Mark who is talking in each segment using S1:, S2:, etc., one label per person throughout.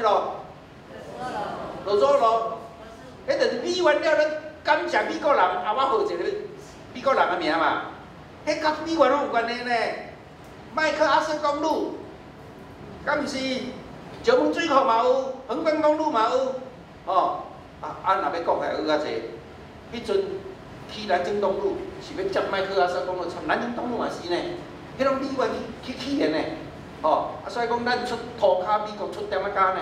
S1: 路？罗索路，迄就是美元了，咱感谢美国人，啊，我号一个美国人的名嘛。迄甲美元拢有关系呢。麦克阿瑟公路，敢毋是？石门水库嘛有，横滨公路嘛有，哦，若要讲还有较济。迄阵去南京东路是要接麦克阿瑟公路，参南京东路嘛是呢。迄种美元去起源呢，哦，所以讲咱出涂骹，美国出点仔加呢。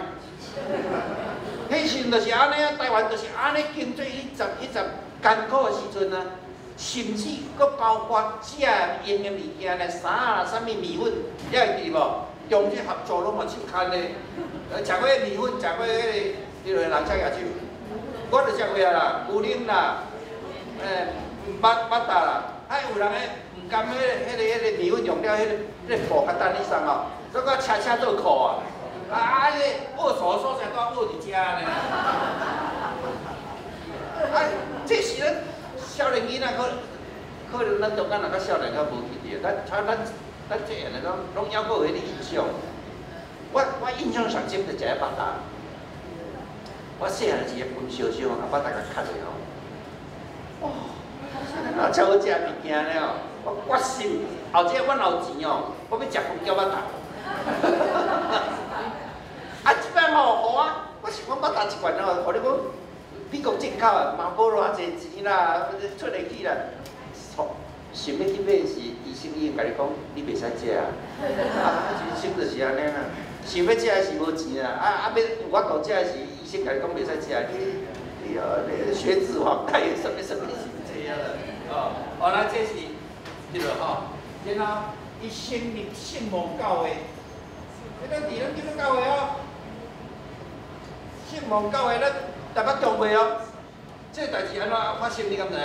S1: 迄时阵就是安尼啊，台湾就是安尼经济迄阵艰苦的时阵啊。甚至佫包括食用的物件咧，衫啊、啥物米粉，你会记无？中日合作拢嘛手牵咧，食过米粉，食过迄个人车野酒，我就食过啊啦，牛奶啦，捌啦，有人毋甘迄个米粉用了迄个布较单一上哦，所以我车做裤啊，迄个握手所在都握伫遮呢，这时咧。少年囡仔可能咱中间人较少年较无去着，咱这样的拢还阁有迄个印象。我印象上深就食迄巴达。我细汉时分烧烧，啊，巴达甲卡落吼。哦，超好食物件了哦！我决心，后日阮有钱哦，我要食香蕉巴达。啊，即摆嘛有啊，我想讲巴达一罐哦，互你讲。美国进口啊，嘛无偌济钱啦，出得去啦。想要去买是医生已经甲你讲，你袂使食啊。人生就是安尼啦。想要食是无钱啊，要有法度食是医生甲你讲袂使食，你血脂肪太什么是这样的哦，那这是对了吼。然后伊成立圣母教会，咱伫咱基督教会哦，圣母教会咱。台北中会哦，这代志安怎发生？你敢知影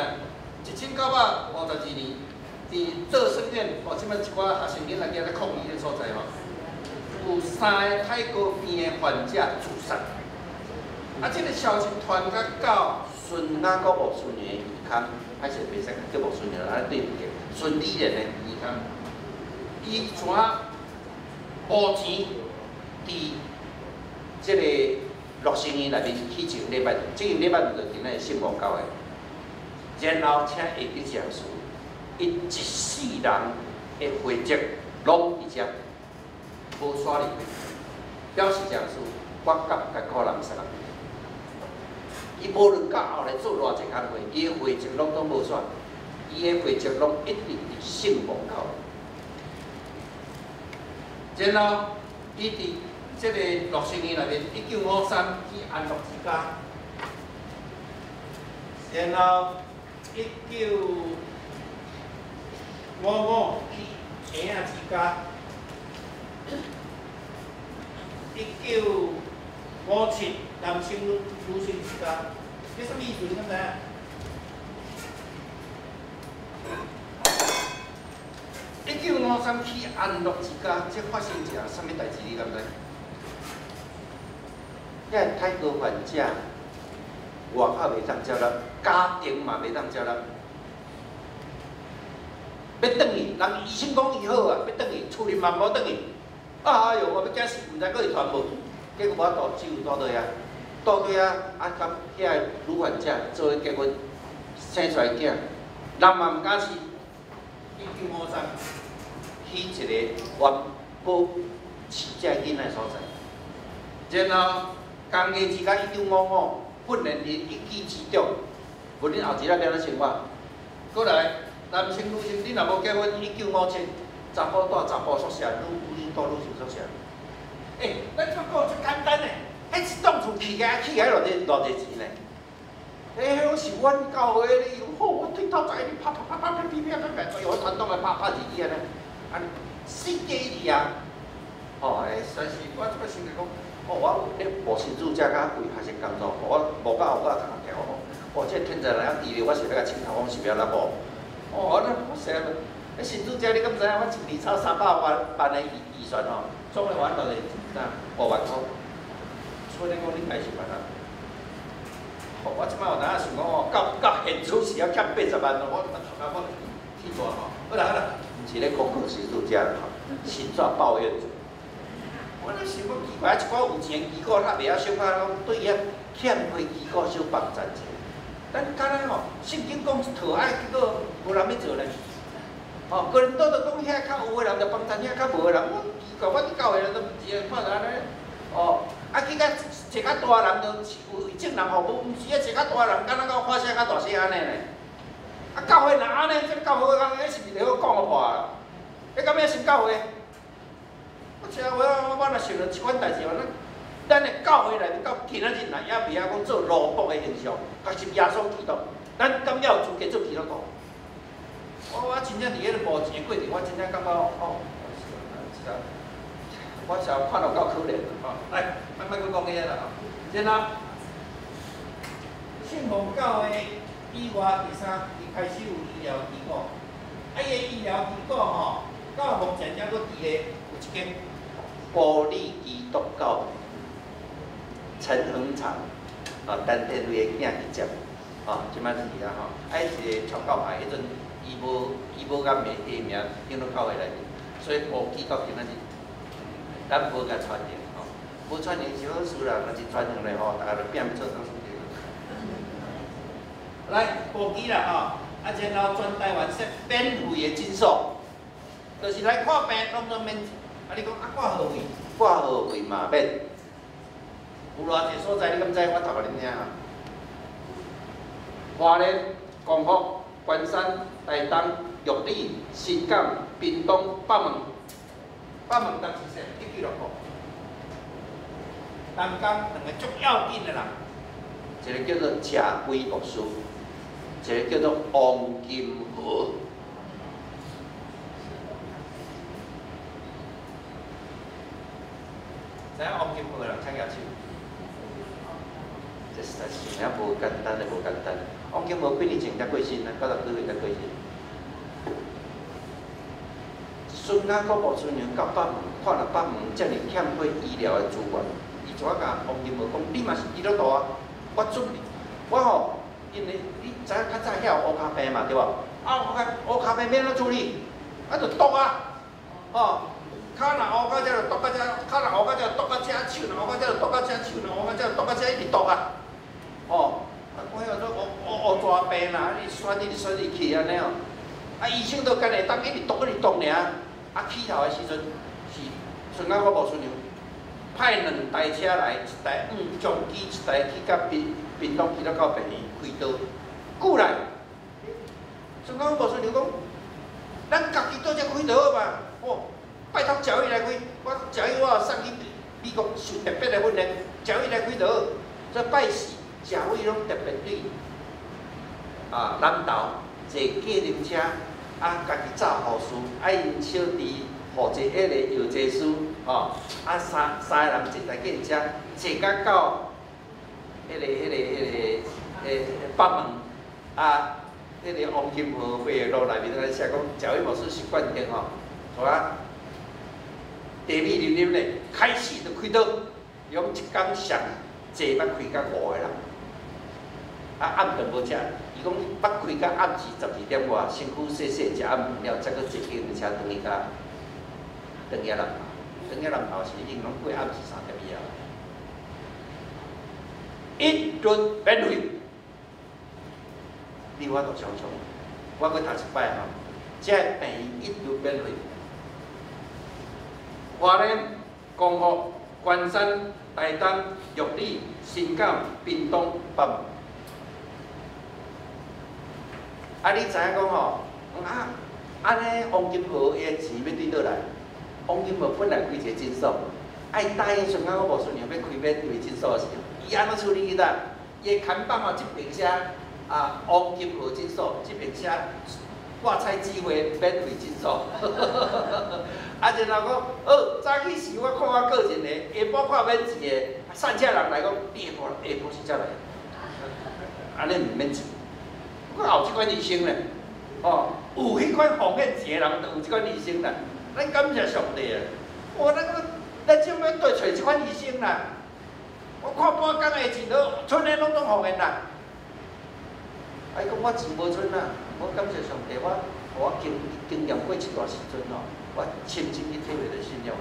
S1: ？1952年，伫做生院，即摆一寡学生囡仔伫咧抗议的所在吼，有3个泰国病的患者自杀。啊，这个消息传到孙雅国无孙的医康，还是袂使叫无孙的，安尼对唔起，孙理人的医康，伊怎无钱伫这个。6星期内面起一个礼拜，这个礼拜就今日圣母教会，然后请下级讲师，伊一世人的会籍拢伫遮，无刷入去，表示讲师我甲甲个人识人，伊无论到后来做偌济工会，伊的会籍拢都无刷，伊的会籍拢一定伫圣母教会，然后伊伫。这个60年内面，1953去安乐之家，然后1955去婴仔之家，1957男性女性之家，这什么意思？你敢知影？1953去安乐之家，这发生一件什么代志？你敢知？泰国患者外口袂当接纳，家庭嘛袂当接纳，要转去，人医生讲伊好啊，要转去，厝里嘛无转去。哎哟，我要惊死，毋知佫会传无，结果我只有倒对啊，甲遐个女患者做伙结婚，生出来囝，人嘛毋敢死。1953去一个环保饲只囡仔所在，然后。工艺之间1955训练因一技之长，问恁后一仔了了生活。过来，男性女性，恁若无结婚，1957查甫住查甫宿舍，女性住女性宿舍。咱这个最简单嘞，迄一栋厝起起来偌济钱嘞？迄是阮教会咧，好，我听头在你啪，有传统的拍字机安尼，死假哩啊！算是我即摆想来讲。我咧无新主遮较贵，还是工作，我无到我通调这天才人低咧，我是要甲请头讲是要哪无？我说新主遮你敢知影？我一年超300万的预算哦，总的完到是5万块，所以讲你开始办啊？我即摆有当下想讲到现处是要欠80万咯，我头家我去大吼，好啦，毋是咧讲新主遮吼，新抓抱怨。我咧想讲奇怪，一寡有钱机构，他袂晓小可讲对遐欠费机构小帮衬者。咱敢若吼，圣经讲一套爱，结果无人要做咧。哦，个人都讲遐较有诶人就帮衬遐较无诶人，我奇怪，我伫教会人都毋是看着安尼。哦，啊，去甲一较大人就是有正人服务，毋是啊，一较大人敢若到发声较大声安尼咧。啊，教会若安尼，这教会讲，迄是毋是好讲话啦？你敢要信教会？我真我若想到即款代志，咱的教会内面到今仔日若也袂晓讲做奴仆的形象，学习耶稣基督，咱敢要有资格做基督徒？我真正伫迄个无钱的过程，我真正感觉哦，我是看到够可怜的哦。来，慢慢去讲迄个啦。然后，信奉教会以外，第三，伊开始有医疗机构。啊，伊个医疗机构吼，到目前还阁伫个有一间保利基督教陈恒长啊，单单位的囝去接啊，即摆是啊吼，啊，是一个传教派，迄阵伊无甲名下名进入教会内面，所以无记到今仔日。咱无甲传承吼，无传承是好事啦，若是传承咧吼，大家就变做当书记。来，报记啦吼，啊，然后全台湾说免费的诊所，就是来看病拢都免，啊，你讲啊挂号费，挂号费嘛免。有偌济所在你敢知？我头甲恁听啊。花莲、光复、关山、台东、玉里、新港、屏东、北门。北门当时说1km。南港两个足要紧的人，一个叫做车规牧师，一个叫做王金和。知影王金和的人请举手。这实在是名无简单的，无简单。王金和几年前才过身啊，90几岁才过身。孙家国无孙娘到北门，看了北门遮尔欠缺医疗的资源，伊怎啊甲王金无讲？你嘛是基督徒啊？我准备，我吼，因为你知影较早遐有乌骹病嘛，对无？啊，乌骹病免怎处理？啊，就毒啊，吼，骹若乌到遮就毒到遮，骹若乌到遮就毒到遮，手若乌到遮就毒到遮，手若乌到遮就毒到遮，一直毒啊，吼，啊，我遐做乌蛇病啦，你选你去安尼哦，啊，医生都干会当一直毒尔。啊，起头的时阵是孙家国无孙娘，派2台车来，一台重机，一台去甲屏东基督教病院开刀。过来，孙家国无孙娘讲，咱家己倒只开刀好嘛？哦，拜托教育来开，我教育我送去美国受特别的训练，教育来开刀。这拜四教育拢特别对，啊，南投坐计程车。啊，家己找护士，啊，因小弟负责迄个药剂师，吼，啊三个人坐台计程车，坐甲到迄个北门，啊，迄个王金河飞的路内面咧写讲，教育牧师是冠天吼，是啊，地米淋淋咧，开始就开刀，用一工上坐捌开到5个人，啊暗顿无食。伊讲捌开到暗时12点外，身躯洗洗，食暗饭了，才搁坐计程车转去到南投。转去南投是已经拢过暗时3点以后，一顿免费。你我都想想，我搁读一摆吼，这病院一顿免费。花莲、光复、关山、台东、玉里、新港、屏东、北门。啊，你知影讲吼？啊，安尼王金河伊个钱要对倒来？王金河本来开一个诊所，爱答应孙家国无孙娘要开免费诊所的时候，伊安怎处理呾？伊个看板哦，即边写啊王金河诊所，即边写挂彩机会免费诊所。啊，然后讲，早起时我看我个人个，下晡看免钱个，散车人来讲，你下晡时才来，安尼毋免钱。我有即款医生咧，哦，有迄款奉献钱的人，就有即款医生啦。咱感谢上帝啊！咱怎要对找即款医生啦？我看半工的钱都村的拢奉献啦。啊，伊讲我钱无剩啦，我感谢上帝，我经验过一段时阵哦，我深深去体会着信仰。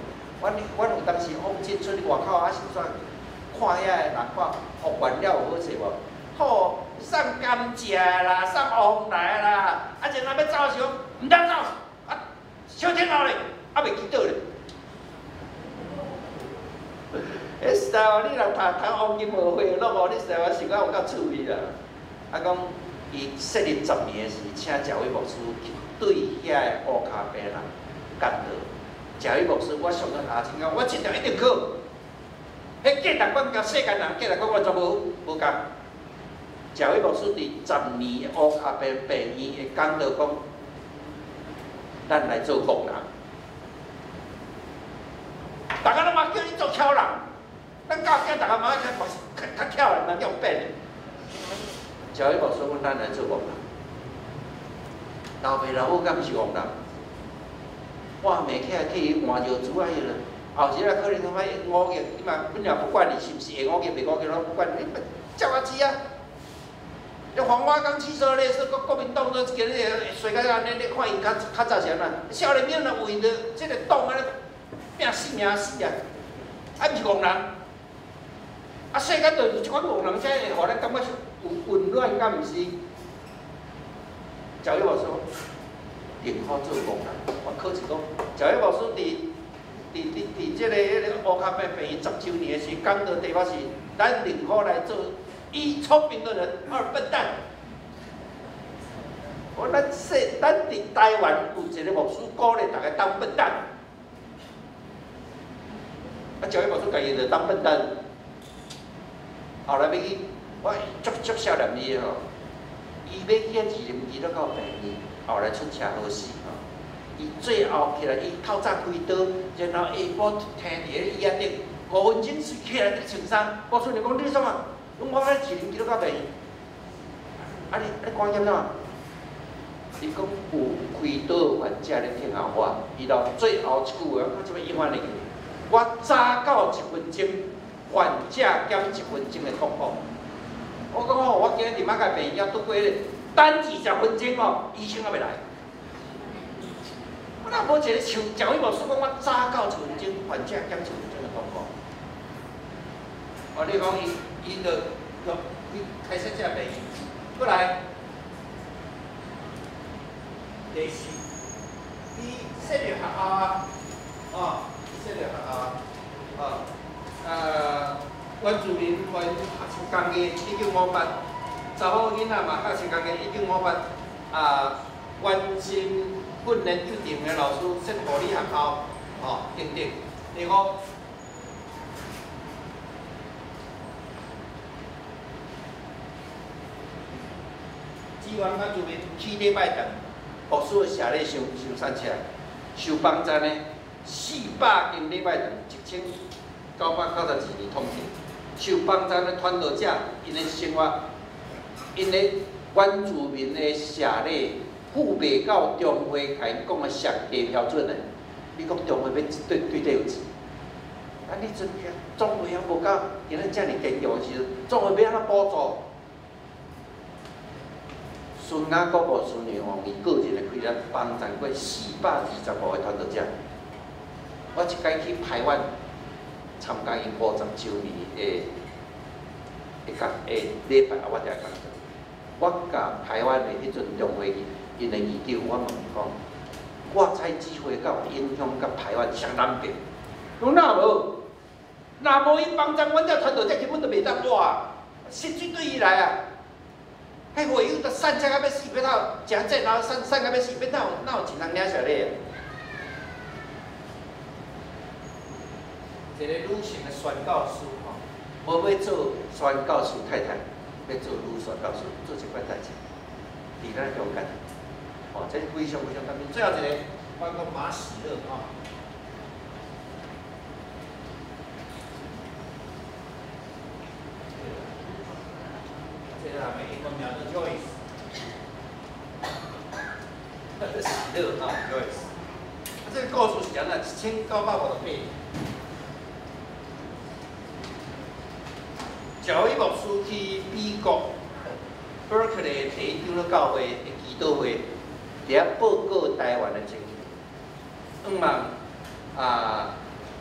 S1: 阮有当时往进出去外口啊，是怎看遐个人看服完了有好势无？好，送甘蔗啦，送乌来啦，啊，然后要走时讲唔当走，啊，小天后咧，啊袂记倒咧。迄时代哦，你若读黄金学会落哦，你实在我想讲有够趣味啦。啊，讲伊设立10年时，请教委牧师去对遐个乌卡病人干倒。教委牧师，我上到下真讲，我这条一定考。迄价值观甲世间人价值观完全无共。教委牧师伫10年乌卡病病院会讲到讲，咱来做工人。大家拢嘛叫你做巧人。咱教囝大家嘛较巧的，嘛叫变。教育部说讲，咱来做工人，老爸老母敢毋是工人？我袂起来去换尿煮啊迄个，后日啊可能他妈5亿，你嘛本来不管你是毋是会5亿、袂5亿，拢不管你，照我吃啊！你黄花岗汽车咧，说国民党都今日随个安尼，你看因较早是安怎？少年兵若为着即个党安尼拼死命死啊！啊，毋是工人。啊，世间就是即款工人，才会互咱感觉有温暖，敢毋是？教育部说，宁可做工人。我考试讲，教育部说伫即个乌卡病病院10周年时，讲到地方是，咱宁可来做一聪明的人，二笨蛋。我咱伫台湾有一个牧师鼓励大家当笨蛋，啊，教育部说家己就当笨蛋。后来要去，我足少年伊吼，伊要去二林基督教病院，后来出车祸死吼。伊最后起来，伊透早开刀，然后下晡听伫个椅仔顶5分钟睡起来在穿衫。我孙女讲你创啊？讲我咧二林基督教病院。啊你关键哪？伊讲有开刀患者咧听候我，伊到最后一句话，我怎么永远会记？我早到1分钟。患者减1分钟的痛苦。我讲哦，我今日伫马甲病院拄过咧，等20分钟哦，医生还袂来。我若无一个像教育牧师讲，我早到1分钟，患者减1分钟的痛苦。哦，你讲伊就开设这病院，过来，第四，伊设立学校啊，哦，设立学校啊，哦。原住民原工艺1958，查某囡仔嘛学成工艺1958，原心训练幼稚园的老师设护理学校，哦，等等。第5，支援原住民起礼拜堂，牧师的社礼上产起来，受帮赞的400间礼拜堂，1992年统计。受帮赞的传道者，因的生活，因的原住民的社礼，赴袂到中会甲因讲的上帝标准的。你讲中会要对底有钱？啊，你阵总会还无够，今仔遮尔坚强的时阵，总会要安怎补助？孙雅国无孙女王，伊个人的开了帮赞过425个传道者。我一届去台湾。参加因50周年的礼拜，我就讲，我甲台湾的迄阵中会因的议长，我问伊讲，我采机会甲有影响甲台湾上南边，讲哪无？若无因帮赞，阮这传道者根本就袂当活啊！失去对伊来啊！迄会友都散车到要死，要哪有诚济，然后散到要死，哪有钱通领小礼啊？一个女性的宣教师吼，无要做宣教师太太，要做女宣教师，做一款代志，伫咱中间，哦，这非常非常感动。最后一个，我讲马喜乐吼，这个还没英文名叫 Joyce， 喜乐啊 Joyce， 这个故事是安怎？1958年。教育牧师去美国 Berkeley 第一长老教会的祈祷会，伫遐报告台湾的情形。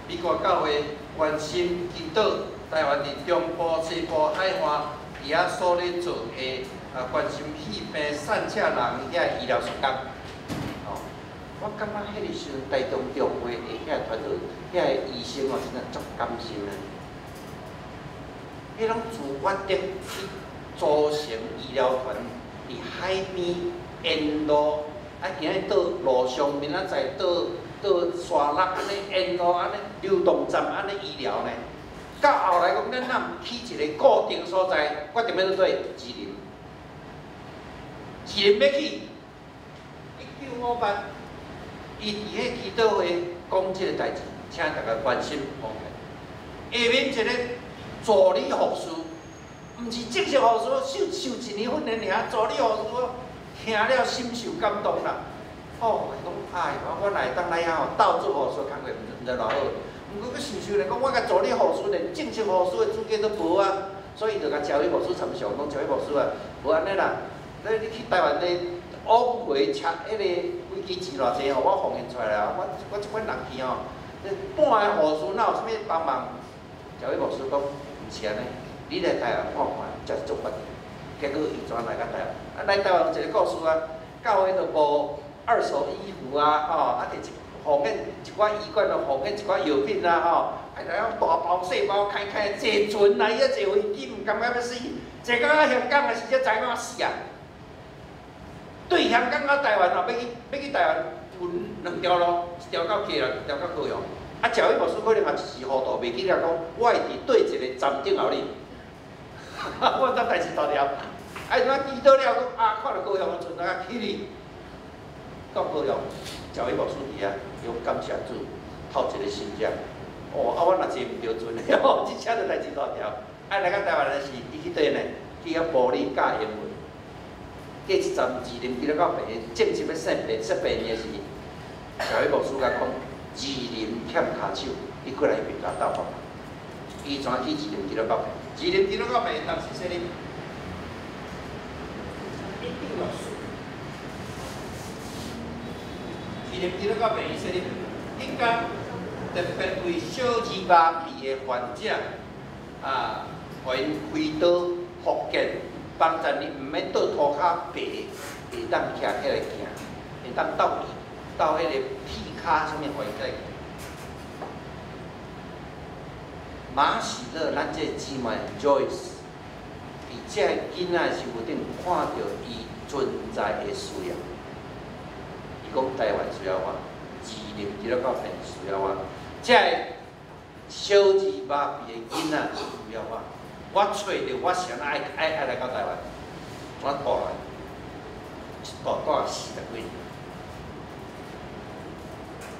S2: 美国教会关心祈祷台湾伫中部、西部海岸伫遐所咧做的关心肺病散车人遐医疗事工。哦，我感觉迄个时阵台中教会的遐团队、遐医生哦，真正足甘心啊！迄种自发的去组成医疗团，伫海边沿路，今日到路上面啊，在到沙拉安尼沿路安尼流动站安尼医疗呢。到后来讲，咱若起一个固定所在，决定要倒对吉林。吉林要去1958，伊伫迄祈祷会讲即个代志，请大家关心方面。下面一个助理护士，毋是正式护士，受一年训练尔，助理护士听了深受感动啦。哦，讲哎，我来当来遐吼，斗做护士工课毋知偌好。毋过，佮想想咧，讲我甲助理护士连正式护士的资格都无啊，所以就甲招去护士参详，讲招去护士啊，无安尼啦。你去台湾咧，往回插迄个飞机钱偌济吼，我奉献出来啊。我即款人去吼，半个护士哪有啥物帮忙？招去护士讲毋是安尼，你来台湾看看，才是做决定。结果伊怎来甲台湾？啊，来台湾有一个故事啊，教会就无二手衣服啊，吼，啊，摕奉献一寡医馆咯，奉献一寡药品啊，吼，啊，来大包细包开坐船来，遐坐飞机，毋感觉要死，坐到香港的时阵才敢死啊！对香港到台湾吼，要去台湾分两条路，一条到基隆，一条到高雄。啊，招迄牧师可能也一时糊涂，袂记了讲，我会伫对一个站顶候你。我当代志大条，啊，怎祈祷了讲啊，看到高雄的船啊，去你到高雄，招迄牧师伫遐。用感谢主，透一个心者。哦，啊，我若坐唔着船的吼，即车就代志大条。啊，来到台湾的是，伊去倒呢？去遐玻璃教英文。过一站吉林，去了到北，正式要说病的是，小迄牧师甲讲，吉林欠骹手，伊过来评价斗法。伊怎去吉林去了到北？吉林去了到北，当时说哩，一定要输。吉林去了到北，伊说哩，应该特别为小儿麻痹的患者啊，互因开刀复健，帮助你毋免倒涂骹白，会当徛起来行，会当到迄个屁骹上面互因再。马喜乐，咱这姊妹 Joyce， 伫这囡仔身躯顶看到伊存在的需要。伊讲台湾需要我，吉林吉了到北需要我，这小儿麻痹的囡仔需要我。我找着我想爱来到台湾，我带来，一带带40几年。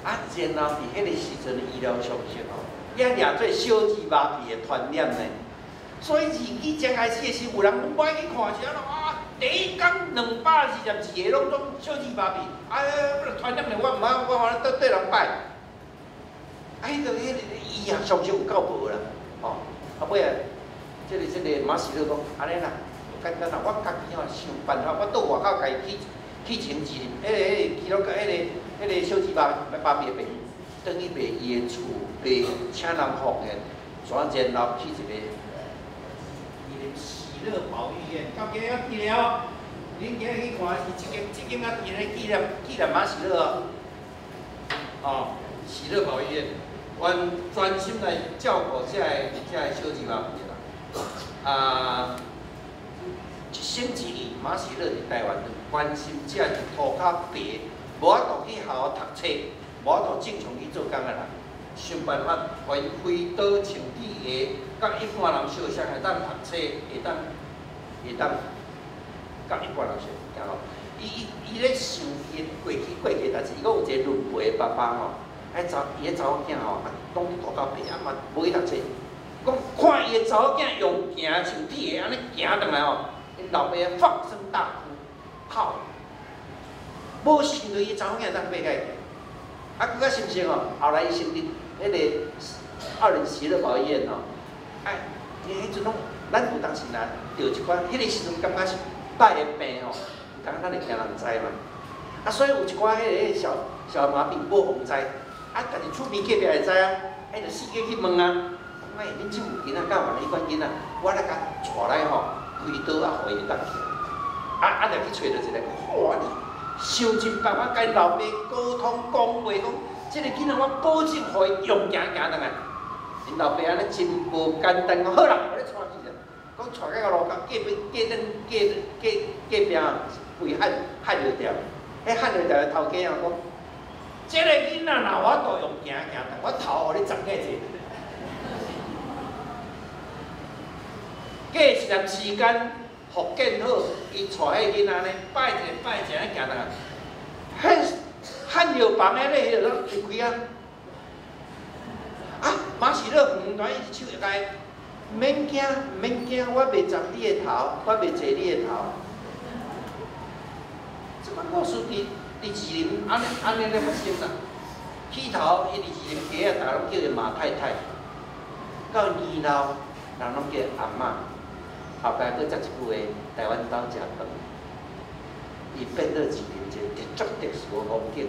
S2: 啊，然後伫迄个時陣醫療常識吼，也掠做小兒麻痹的傳染呢。所以自己剛開始的時，有人講我去看一下咯，啊，第一天222個攏總小兒麻痹，啊，傳染了我唔好，我可能對人擺。啊，迄個醫學常識有夠無啦，吼，啊尾啊，這個馬士樂講安尼啦，簡單啦，我家己吼想辦法，我到外口家去請治，去到迄個小兒麻痹的病，等於賣伊的厝，賣請人服的，全然後去一個伊的喜樂保育院，到今仔日了，恁今日去看是即間啊，伊咧紀念馬喜樂哦，哦，喜樂保育院，專心來照顧這小兒麻痹啦，啊。一星期里，馬喜樂伫台灣關心這是塗骹白，無法度去學校讀冊，無法度正常去做工的人，想辦法互因開刀穿鐵鞋，甲一般人相像會當讀冊，會當甲一般人相像吼。伊咧想伊過去代志，伊講有一個輪迴的爸爸吼，伊個查某囝吼，攏塗骹白，啊嘛無去讀冊，講看伊個查某囝用行穿鐵鞋安尼行轉來吼。因老爸放聲大哭，哭，無想到伊查某囝當爬起，啊，佫較心酸哦。後來伊成立迄個20喜樂保育院吼，哎，迄陣攏咱有當時若着一款，迄個時陣感覺是歹的病吼，有當咱會驚人知嘛。啊，所以有一寡迄個小麻痹無互知，啊，但是厝邊隔壁會知啊。迄就四界去问啊，哎，恁即有囡仔教嘛？伊管囡仔，我来甲带来吼，开刀啊，互伊当起来。就去找着一个，哇！你想尽办法甲老爸沟通讲话，讲，即个囡仔我保证互伊用行行倒来。因老爸安尼真无简单，讲好啦，我咧带去者，讲带到路角隔壁啊，被喊着掉，迄喊着掉的头家啊讲。这个囡仔若我都用行行，我头互你十个字。过一段时间复健好，伊带迄囡仔呢，拜一个行倒来，汉药房的咧，迄落入开啊！马是乐远端一手一解，免惊，我袂砸你的头，我袂坐你的头。这个故事伫二林安尼咧发生啦。起头伊伫二林街啊，逐个拢叫伊马太太。到二老，人拢叫阿嬷。后摆佫食一句话，台湾岛食饭。伊变做二林一个足特殊的风景。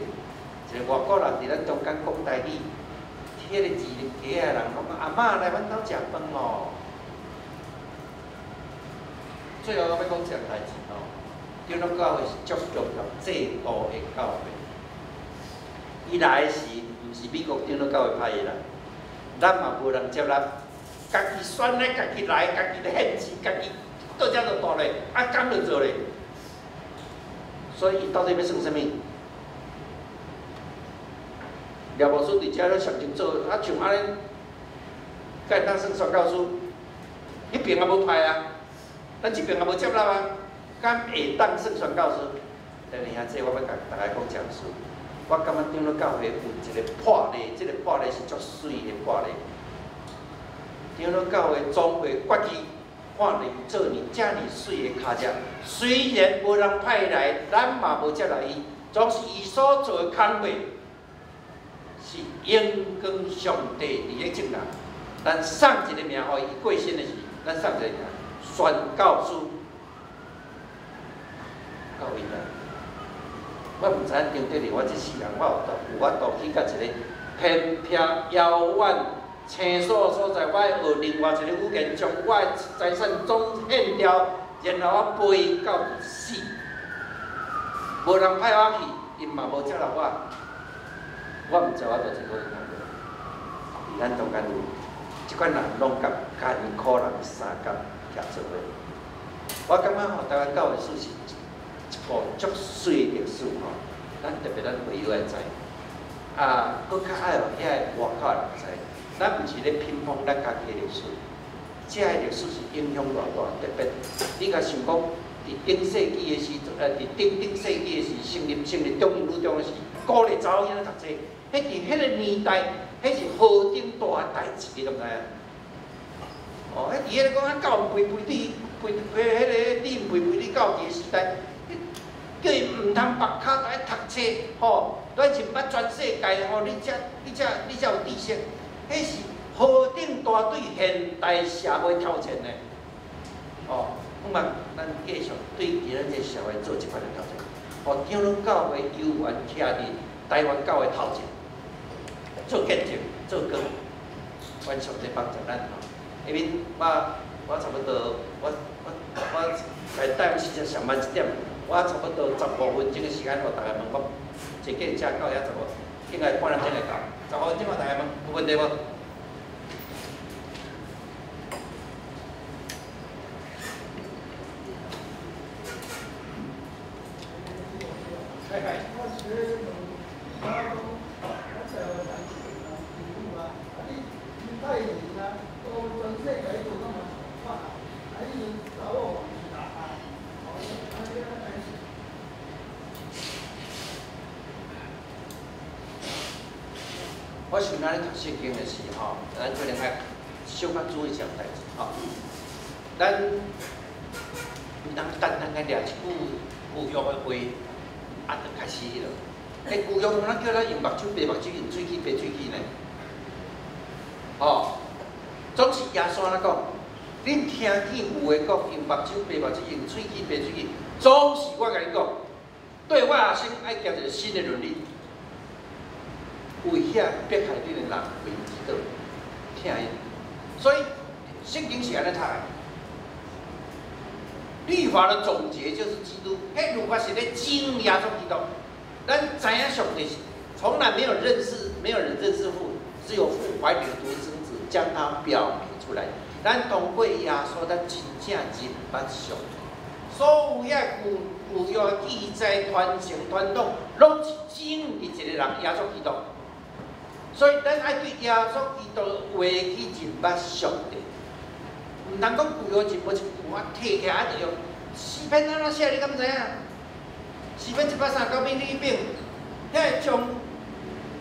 S2: 一个外国人伫咱中间讲台语，迄个二林街啊人讲阿嬷来阮兜食饭哦。最后我要讲一件代志哦。长老教会是足重要制度的教会。伊来时，毋是美国长老教会派伊来，咱嘛无人接纳，家己选咧，家己来，家己咧限制，家己到遮就大咧，讲就做咧。所以伊到底要算啥物？廖牧师伫遮咧上清楚，像安尼，敢当算宣教师？迄边也无派啊，咱即边也无接纳啊。敢会当算宣教师？但是兄弟，我要甲大家讲一件事。我感觉长老教会有一个魄力，这个魄力是足水的魄力。长老教会总会决意看你做你遮尔水的脚趾，虽然无人派来，咱嘛无接纳伊，总是伊所做的工作是荣光上帝伫咧证人。咱送一个名互伊过身的时，咱送一个名宣教师。到位啦！我毋知影顶底哩，我这世人我有法度去甲一个偏僻遥远、青疏所在，我学另外一个语言，将我的财产总献掉，然后我背到死。无人派我去，因嘛无接纳我。我毋知我做一个人伫咱中间有，即款人拢甲艰苦人三角徛做伙。我感觉吼，台湾教会史是一部足水的历史吼，咱特别咱会友爱知，佫较爱互遐外口人知。咱毋是咧偏锋咱家己的历史，遮个历史是影响偌大，特别你甲想讲，伫顶世纪的时阵，伫顶世纪的时成立中英女中的时，鼓励查某囡仔读册，迄伫迄个年代，迄是何等大的代志，你敢知影？哦，迄伫迄个讲教培你，迄个你培你教育的时代。叫伊毋通白脚来读册，吼，来前捌全世界，吼，你才有知识，迄是何等大对现代社会挑战呢？哦，那么咱继续对伫咱这社会做一款的挑战，互长老教会有缘徛伫台湾教会头前，做见证，做光，愿上帝帮助咱吼。因为我差不多，我来带时间上班1点。我差不多15分钟的时间，互大家问我，坐计车到遐15，应该半点钟会到。15分钟，大家问，有问题无？我想咱咧读圣经的时候，咱可能爱小可注意一项代志吼。咱毋通单单个掠一句旧约的话，就开始了。旧约哪叫咱用目睭白目睭，用喙齿白喙齿呢？哦，总是耶稣安尼讲，恁听见有诶讲用目睭白目睭，用喙齿白喙齿，总是我甲你讲，对我后生爱交一个新的伦理。为遐迫害你的人为知道。疼伊。所以圣经是安尼读的。律法的总结就是基督，迄律法是咧经耶稣基督。咱知影上帝是从来没有人认识父，只有父怀里的独生子将他表明出来。咱通过耶稣，咱真正认捌上帝。所有遐旧约记载传承传统，拢是整一个人耶稣基督。所以咱爱对耶稣基督话去认捌上帝。唔通讲旧约真无一句我摕起来爱着用。诗篇安怎写？你敢知影？诗篇139篇里面，遐将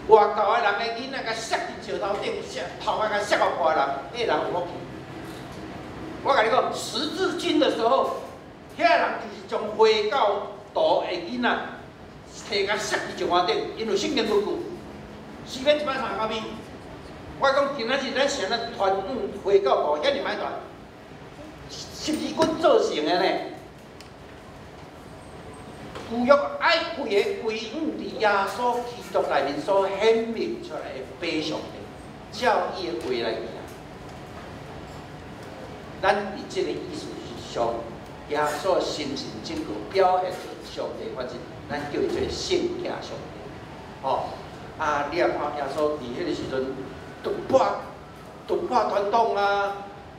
S2: 外教的人的囡仔甲摔伫石头顶，头发甲摔到破人，迄人有福气。我甲你讲，十字军的时候，遐人就是将回教徒的囡仔摕甲摔伫石头顶，因为圣经规句，诗篇139篇。我讲今仔日咱是安怎传回教徒，遐尼歹传，十字军造成的呢。旧约爱规伫耶稣基督内面所显明出来的悲上帝，照伊的话来行。咱伫即个意思是上耶稣神神经过表现出上帝的法则，咱叫伊做圣子上帝。哦，你也看耶稣伫迄个时阵突破传统啊。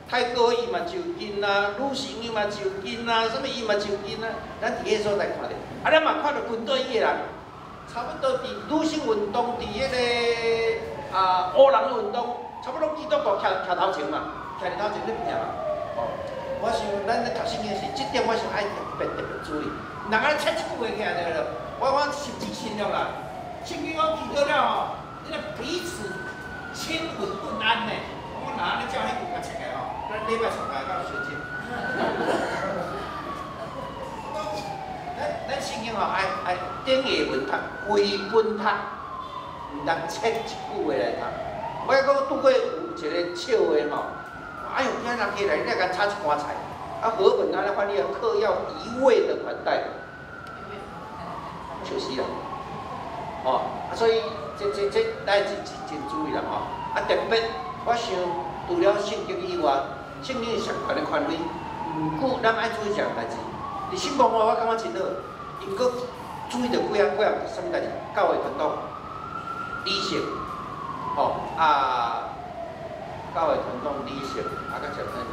S2: 泰戈伊嘛就紧啊，鲁迅伊嘛就紧啊，什么伊嘛就紧啊，咱伫迄所在看着，咱嘛看到军队伊个人，差不多伫鲁迅运动，伫迄个乌人运动，差不多基督徒徛头前嘛，徛伫头前咧拼嘛。哦，我想咱咧读圣经时，即点我想爱特别注意，人家切一句话起来了，我实际信了啦。圣经讲记到了吼，你咧彼此亲吻问安呢，我哪咧照迄句甲切个吼？咱礼拜上来到学经，咱圣经吼爱顶下文读，规本读，毋通切一句话来读。我讲拄过有一个笑话吼，哎呦，今人起来，你甲炒一盘菜，和本安尼翻译客要一味的款待，笑死人。哦，所以这咱真注意啦吼。特别我想除了圣经以外。圣经是上悬的权威，毋过咱爱注意一项代志。伫信奉我感觉真好，因阁注意到几项什么代志？教会传统、理性，教会传统、理性，甲上啥物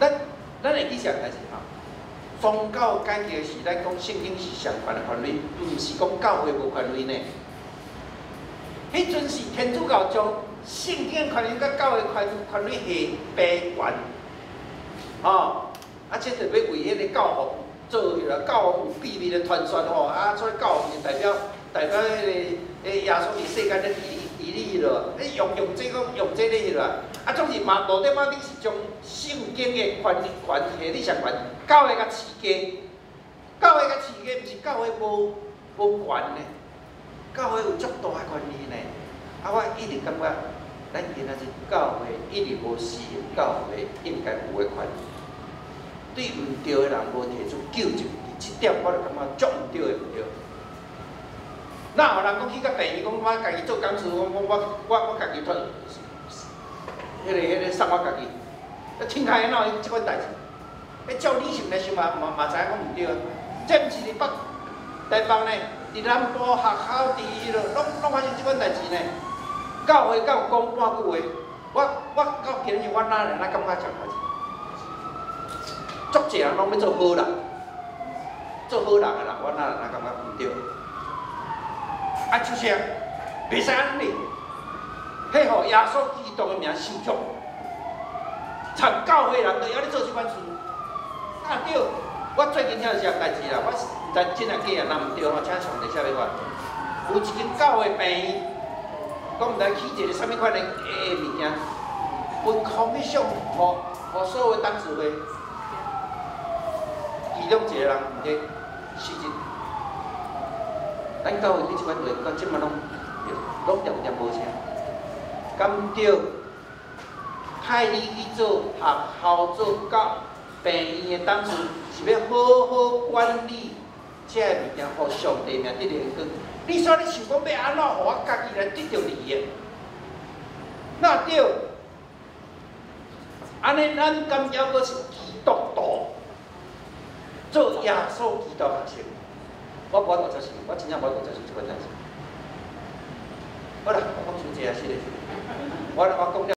S2: 件？咱会记一项代志吼。宗教改革时代讲圣经是上悬的权威，毋是讲教会无权威呢。迄阵是天主教将圣经权威甲教会权威下平悬，这就要为迄个教父做迄个教父有秘密的传说所以教父就代表迄个耶稣伫世间咧治理落，用这咧迄落，总是嘛目的是将圣经的权下你上悬，教会甲市家，毋是教会无权呢。教会有足大的权利呢，我一直感觉，咱今仔日教会一直无使用教会应该有的权利，对毋对的人无提出纠正，即点我就感觉足毋对的毋对。哪有人讲去甲病院讲，我家己做工事，我家己脱，迄个送我家己，天下哪有即款代志？照理性来想嘛知影讲毋对，这毋是伫台北呢？伫南部学校伫迄落，拢发生即款代志呢。教会敢有讲半句话，我到今日我哪感觉这代志？足济人拢要做好人，做好人的人，我哪感觉毋对？就是袂使安尼，迄互耶稣基督的名受辱，参教会人都要你做即款事，哪对？我最近听到一项代志啦，我毋知真啊假啊，若毋对吼，请上帝写俾我。有一间教会病院，讲毋知起一个啥物款的物件，分空去上，互所有董事会，其中一个人毋得失职。咱教会对即款话到即马拢点无声，敢毋对？派你去做学校做教病院的董事。是要好好管理这个物件，互上帝名得连根，你说你想讲要安怎，互我家己来得到利益？那对，安尼咱敢要阁是基督徒，做耶稣基督学生，我无法度接受，我真正无法度接受这款代志。好啦，我讲伤济啊，是嘞。我讲了